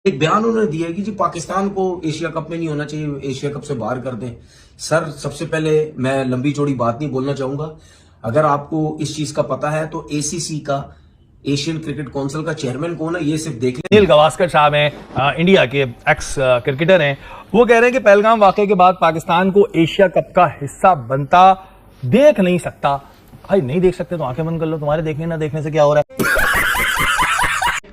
एक बयान उन्होंने दिया है कि जी पाकिस्तान को एशिया कप में नहीं होना चाहिए, एशिया कप से बाहर कर दें। सर, सबसे पहले मैं लंबी चौड़ी बात नहीं बोलना चाहूंगा। अगर आपको इस चीज का पता है तो एसीसी का, एशियन क्रिकेट काउंसिल का चेयरमैन कौन है ये सिर्फ देख लें। सुनील गावस्कर साहब हैं, इंडिया के एक्स क्रिकेटर हैं। वो कह रहे हैं कि पहलगाम वाकये के बाद पाकिस्तान को एशिया कप का हिस्सा बनता देख नहीं सकता। भाई नहीं देख सकते तो आंखें बंद कर लो, तुम्हारे देखने ना देखने से क्या हो रहा है।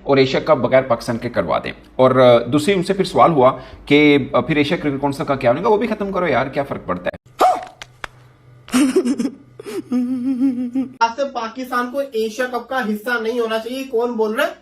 और एशिया कप बगैर पाकिस्तान के करवा दें। और दूसरी उनसे फिर सवाल हुआ कि फिर एशिया क्रिकेट काउंसिल का क्या होगा, वो भी खत्म करो यार, क्या फर्क पड़ता है। आज से पाकिस्तान को एशिया कप का हिस्सा नहीं होना चाहिए। कौन बोल रहा है?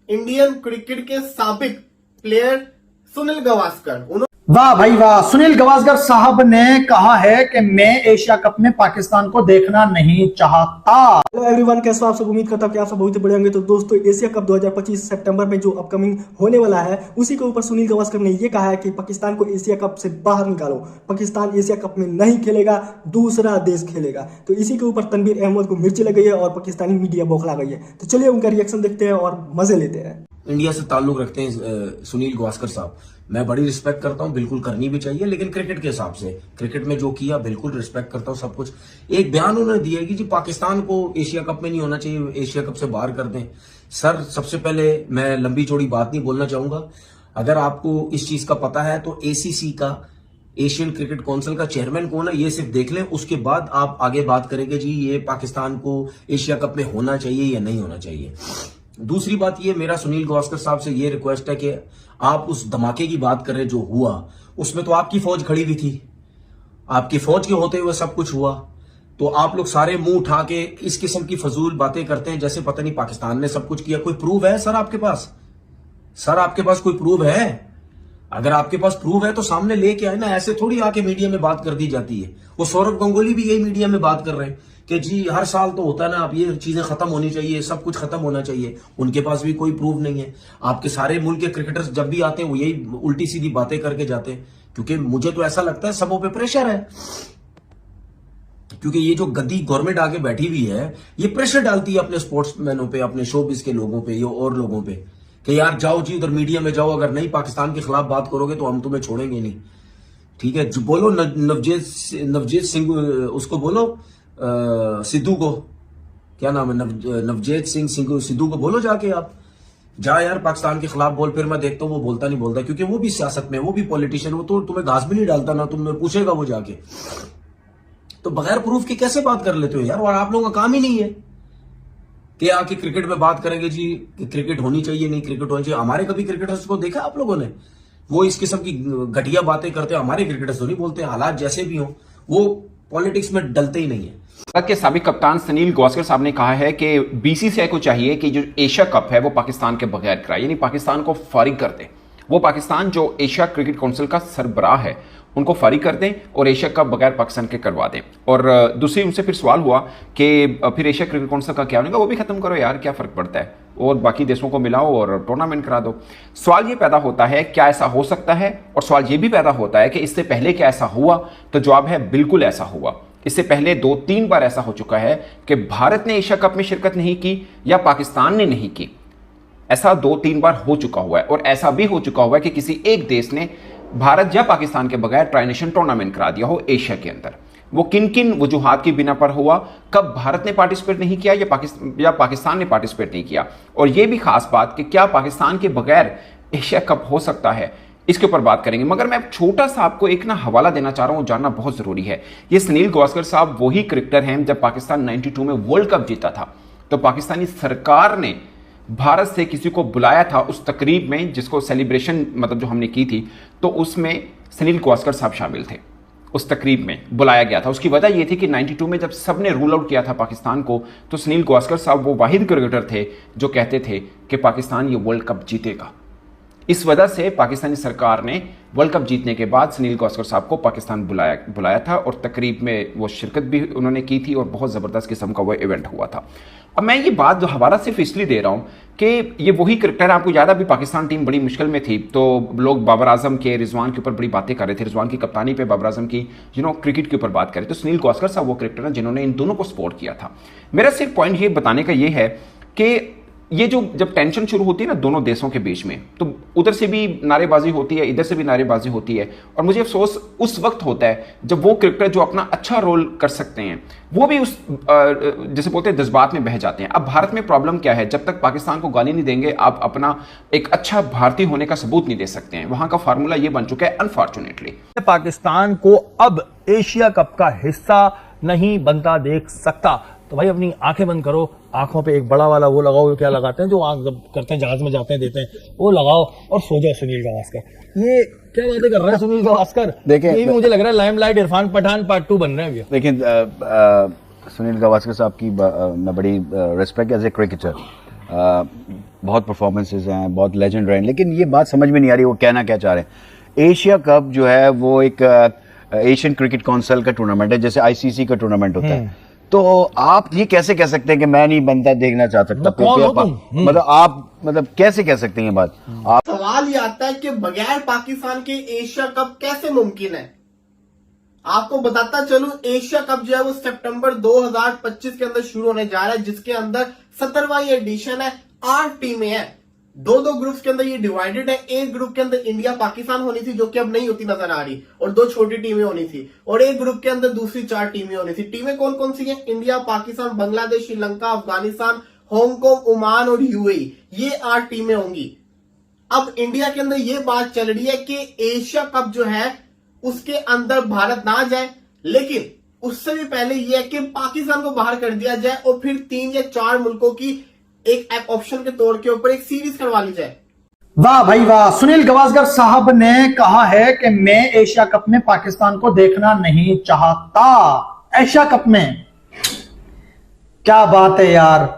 इंडियन क्रिकेट के साबिक प्लेयर सुनील गावस्कर। वाह भाई वाह, सुनील गावस्कर साहब ने कहा है कि मैं एशिया कप में पाकिस्तान को देखना नहीं चाहता। हेलो एवरीवन, कैसे हो आप सब? उम्मीद करता हूं कि आप सब बहुत ही बढ़िया होंगे। तो दोस्तों, एशिया कप 2025 सितंबर में जो अपकमिंग होने वाला है, उसी के ऊपर सुनील गावस्कर ने ये कहा है कि पाकिस्तान को एशिया कप से बाहर निकालो। पाकिस्तान एशिया कप में नहीं खेलेगा, दूसरा देश खेलेगा। तो इसी के ऊपर तनवीर अहमद को मिर्ची लग गई है और पाकिस्तानी मीडिया बौखला गई है। तो चलिए उनका रिएक्शन देखते हैं और मजे लेते हैं। इंडिया से ताल्लुक रखते हैं सुनील गावस्कर साहब, मैं बड़ी रिस्पेक्ट करता हूं, बिल्कुल करनी भी चाहिए, लेकिन क्रिकेट के हिसाब से, क्रिकेट में जो किया बिल्कुल रिस्पेक्ट करता हूं सब कुछ। एक बयान उन्होंने दिया कि जी पाकिस्तान को एशिया कप में नहीं होना चाहिए, एशिया कप से बाहर कर दें। सर, सबसे पहले मैं लंबी चौड़ी बात नहीं बोलना चाहूंगा। अगर आपको इस चीज का पता है तो एसीसी का, एशियन क्रिकेट काउंसिल का चेयरमैन कौन है ये सिर्फ देख लें, उसके बाद आप आगे बात करेंगे जी ये पाकिस्तान को एशिया कप में होना चाहिए या नहीं होना चाहिए। दूसरी बात ये, मेरा सुनील गावस्कर साहब से ये रिक्वेस्ट है कि आप उस धमाके की बात करें जो हुआ, उसमें तो आपकी फौज खड़ी हुई थी, आपकी फौज के होते हुए सब कुछ हुआ। तो आप लोग सारे मुंह उठा के इस किस्म की फजूल बातें करते हैं जैसे पता नहीं पाकिस्तान ने सब कुछ किया। कोई प्रूफ है सर आपके पास? सर, आपके पास कोई प्रूफ है? अगर आपके पास प्रूफ है तो सामने लेके आए ना, ऐसे थोड़ी आके मीडिया में बात कर दी जाती है। वो सौरभ गंगुली भी यही मीडिया में बात कर रहे हैं कि जी हर साल तो होता है ना, अब ये चीजें खत्म होनी चाहिए, सब कुछ खत्म होना चाहिए। उनके पास भी कोई प्रूफ नहीं है। आपके सारे मुल्क के क्रिकेटर्स जब भी आते हैं वो यही उल्टी सीधी बातें करके जाते हैं, क्योंकि मुझे तो ऐसा लगता है सबों पे प्रेशर है। क्योंकि ये जो गद्दी गवर्नमेंट आके बैठी हुई है, ये प्रेशर डालती है अपने स्पोर्ट्समैनों पे, अपने शोबिस के लोगों पे, और लोगों पे कि यार जाओ जी उधर मीडिया में जाओ, अगर नहीं पाकिस्तान के खिलाफ बात करोगे तो हम तुम्हें छोड़ेंगे नहीं। ठीक है, बोलो नवजीत सिंह, उसको बोलो सिद्धू को, क्या नाम है, नवजीत सिंह सिद्धू को बोलो जाके, आप जा यार पाकिस्तान के खिलाफ बोल। फिर मैं देखता हूँ वो बोलता नहीं बोलता, क्योंकि वो भी सियासत में, वो भी पॉलिटिशियन, वो तो तुम्हें घास भी नहीं डालता ना, तुम्हें पूछेगा वो जाके। तो बगैर प्रूफ के कैसे बात कर लेते हो यार? और आप लोगों का काम ही नहीं है कि आके क्रिकेट में बात करेंगे जी क्रिकेट होनी चाहिए, नहीं क्रिकेट होनी चाहिए। हमारे कभी क्रिकेटर्स को देखा आप लोगों ने? वो इस किस्म की घटिया बातें करते हैं। हमारे क्रिकेटर्स तो नहीं बोलते, हालात जैसे भी हो वो पॉलिटिक्स में डलते ही नहीं है। भारत के साबिक कप्तान सुनील गावस्कर साहब ने कहा है कि बीसीसीआई को चाहिए कि जो एशिया कप है वो पाकिस्तान के बगैर कराए, यानी पाकिस्तान को फारिग कर दे। वो पाकिस्तान जो एशिया क्रिकेट काउंसिल का सरबराह है उनको फारिग कर दें और एशिया कप बगैर पाकिस्तान के करवा दें। और दूसरी उनसे फिर सवाल हुआ कि फिर एशिया क्रिकेट काउंसिल का क्या होगा, वो भी खत्म करो यार, क्या फर्क पड़ता है, और बाकी देशों को मिलाओ और टूर्नामेंट करा दो। सवाल ये पैदा होता है क्या ऐसा हो सकता है, और सवाल ये भी पैदा होता है कि इससे पहले क्या ऐसा हुआ? तो जवाब है बिल्कुल ऐसा हुआ। इससे पहले 2-3 बार ऐसा हो चुका है कि भारत ने एशिया कप में शिरकत नहीं की या पाकिस्तान ने नहीं की। ऐसा 2-3 बार हो चुका हुआ है। और ऐसा भी हो चुका हुआ है कि किसी एक देश ने भारत या पाकिस्तान के बगैर ट्राई नेशन टूर्नामेंट करा दिया हो एशिया के अंदर। वो किन किन वजूहात की बिना पर हुआ, कब भारत ने पार्टिसिपेट नहीं किया या पाकिस्तान ने पार्टिसिपेट नहीं किया, और ये भी खास बात कि क्या पाकिस्तान के बगैर एशिया कप हो सकता है, इसके ऊपर बात करेंगे। मगर मैं छोटा सा आपको एक हवाला देना चाह रहा हूं, जानना बहुत जरूरी है। ये सुनील गावस्कर साहब वही क्रिकेटर हैं जब पाकिस्तान 92 में वर्ल्ड कप जीता था तो पाकिस्तानी सरकार ने भारत से किसी को बुलाया था उस तकरीब में, जिसको सेलिब्रेशन मतलब जो हमने की थी, तो उसमें सुनील गावस्कर साहब शामिल थे। उस तकरीब में बुलाया गया था। उसकी वजह यह थी कि 92 में जब सबने रूल आउट किया था पाकिस्तान को, तो सुनील गावस्कर साहब वो वाहिद क्रिकेटर थे जो कहते थे कि पाकिस्तान ये वर्ल्ड कप जीतेगा। इस वजह से पाकिस्तानी सरकार ने वर्ल्ड कप जीतने के बाद सुनील गावस्कर साहब को पाकिस्तान बुलाया था और तकरीब में वो शिरकत भी उन्होंने की थी और बहुत ज़बरदस्त किस्म का वो इवेंट हुआ था। अब मैं ये बात जो हवाला सिर्फ इसलिए दे रहा हूँ कि ये वही क्रिकेटर, आपको याद है अभी पाकिस्तान टीम बड़ी मुश्किल में थी तो लोग बाबर आजम के, रिजवान के ऊपर बड़ी बातें कर रहे थे, रिजवान की कप्तानी पे बाबर आजम की क्रिकेट के ऊपर बात कर रहे थे। तो सुनील गावस्कर साहब वो क्रिकेटर हैं जिन्होंने इन दोनों को सपोर्ट किया था। मेरा सिर्फ पॉइंट ये बताने का ये है कि ये जो जब टेंशन शुरू होती है ना दोनों देशों के बीच में, तो उधर से भी नारेबाजी होती है, इधर से भी नारेबाजी होती है, और मुझे अफसोस उस वक्त होता है जब वो क्रिकेटर जो अपना अच्छा रोल कर सकते हैं वो भी उस जैसे बोलते हैं जज्बात में बह जाते हैं। अब भारत में प्रॉब्लम क्या है, जब तक पाकिस्तान को गाली नहीं देंगे आप अपना एक अच्छा भारतीय होने का सबूत नहीं दे सकते हैं। वहां का फार्मूला ये बन चुका है अनफॉर्चुनेटली। पाकिस्तान को अब एशिया कप का हिस्सा नहीं बनता देख सकता। तो भाई अपनी आंखें बंद करो, आंखों पे एक बड़ा वाला वो लगाओ, क्या लगाते हैं जो आंख जब करते हैं जहाज में जाते हैं देते हैं, वो लगाओ और सो जाओ सुनील गावस्कर। ये क्या बातें कर रहा है सुनील गावस्कर। देखिए, ये भी मुझे लग रहा है लाइमलाइट इरफान पठान पार्ट 2 बन रहे हैं अभी। देखिए सुनील गावस्कर साहब की मैं बड़ी रिस्पेक्ट एज ए क्रिकेटर, बहुत परफॉर्मेंसेज हैं, बहुत लेजेंड रहे हैं, लेकिन ये बात समझ में नहीं आ रही वो कहना क्या चाह रहे हैं। एशिया कप जो है वो एक एशियन क्रिकेट काउंसिल का टूर्नामेंट है, जैसे आईसीसी का टूर्नामेंट होता है। तो आप ये कैसे कह सकते हैं कि मैं नहीं बनता देखना चाह सकता? मतलब आप कैसे कह सकते हैं ये बात? आप सवाल ये आता है कि बगैर पाकिस्तान के एशिया कप कैसे मुमकिन है। आपको बताता चलूं, एशिया कप जो है वो सितंबर 2025 के अंदर शुरू होने जा रहा है, जिसके अंदर 17वां एडिशन है। 8 टीमें हैं, 2 ग्रुप्स के अंदर ये डिवाइडेड है। एक ग्रुप के अंदर इंडिया पाकिस्तान होनी थी, जो कि अब नहीं होती नजर आ रही, और 2 छोटी टीमें होनी थी, और एक ग्रुप के अंदर दूसरी 4 टीमें होनी थी। टीमें कौन कौन सी हैं? India, Pakistan, Bangladesh, Sri Lanka, Afghanistan, Hong Kong, Oman और यूएई, ये 8 टीमें होंगी। अब इंडिया के अंदर ये बात चल रही है कि एशिया कप जो है उसके अंदर भारत ना जाए, लेकिन उससे भी पहले यह है कि पाकिस्तान को बाहर कर दिया जाए और फिर 3 या 4 मुल्कों की एक ऑप्शन के तौर के ऊपर एक सीरीज करवा ली जाए। वाह भाई वाह, सुनील गावस्कर साहब ने कहा है कि मैं एशिया कप में पाकिस्तान को देखना नहीं चाहता। एशिया कप में क्या बात है यार,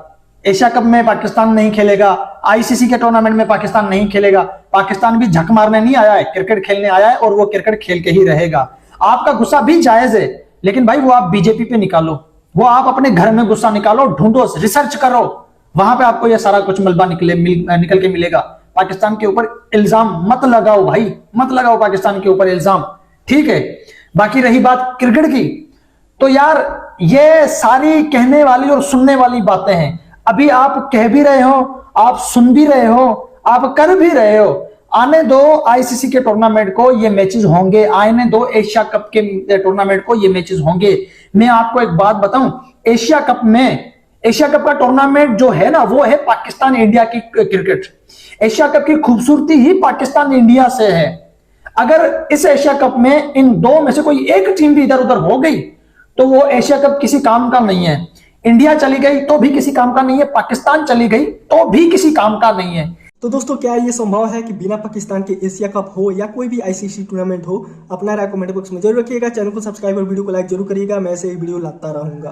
एशिया कप में पाकिस्तान नहीं खेलेगा, आईसीसी के टूर्नामेंट में पाकिस्तान नहीं खेलेगा। पाकिस्तान भी झक मारने नहीं आया है, क्रिकेट खेलने आया है, और वो क्रिकेट खेल के ही रहेगा। आपका गुस्सा भी जायज है, लेकिन भाई वो आप बीजेपी पे निकालो, वो आप अपने घर में गुस्सा निकालो, ढूंढो, रिसर्च करो, वहां पे आपको ये सारा कुछ मलबा निकल के मिलेगा। पाकिस्तान के ऊपर इल्जाम मत लगाओ भाई, मत लगाओ पाकिस्तान के ऊपर इल्जाम, ठीक है। बाकी रही बात क्रिकेट की, तो यार ये सारी कहने वाली और सुनने वाली बातें हैं। अभी आप कह भी रहे हो, आप सुन भी रहे हो, आप कर भी रहे हो। आने दो आईसीसी के टूर्नामेंट को, ये मैचेस होंगे। आने दो एशिया कप के टूर्नामेंट को, ये मैचेस होंगे। मैं आपको एक बात बताऊं, एशिया कप का टूर्नामेंट जो है ना, वो है पाकिस्तान इंडिया की क्रिकेट। एशिया कप की खूबसूरती ही पाकिस्तान इंडिया से है। अगर इस एशिया कप में इन 2 में से कोई एक टीम भी इधर उधर हो गई तो वो एशिया कप किसी काम का नहीं है। इंडिया चली गई तो भी किसी काम का नहीं है, पाकिस्तान चली गई तो भी किसी काम का नहीं है। तो दोस्तों, क्या ये संभव है कि बिना पाकिस्तान के एशिया कप हो या कोई भी आईसीसी टूर्नामेंट हो? अपना राय कमेंट बॉक्स में जरूर रखिएगा। चैनल को सब्सक्राइब और वीडियो को लाइक जरूर करिएगा। मैं ऐसे ही वीडियो लाता रहूंगा।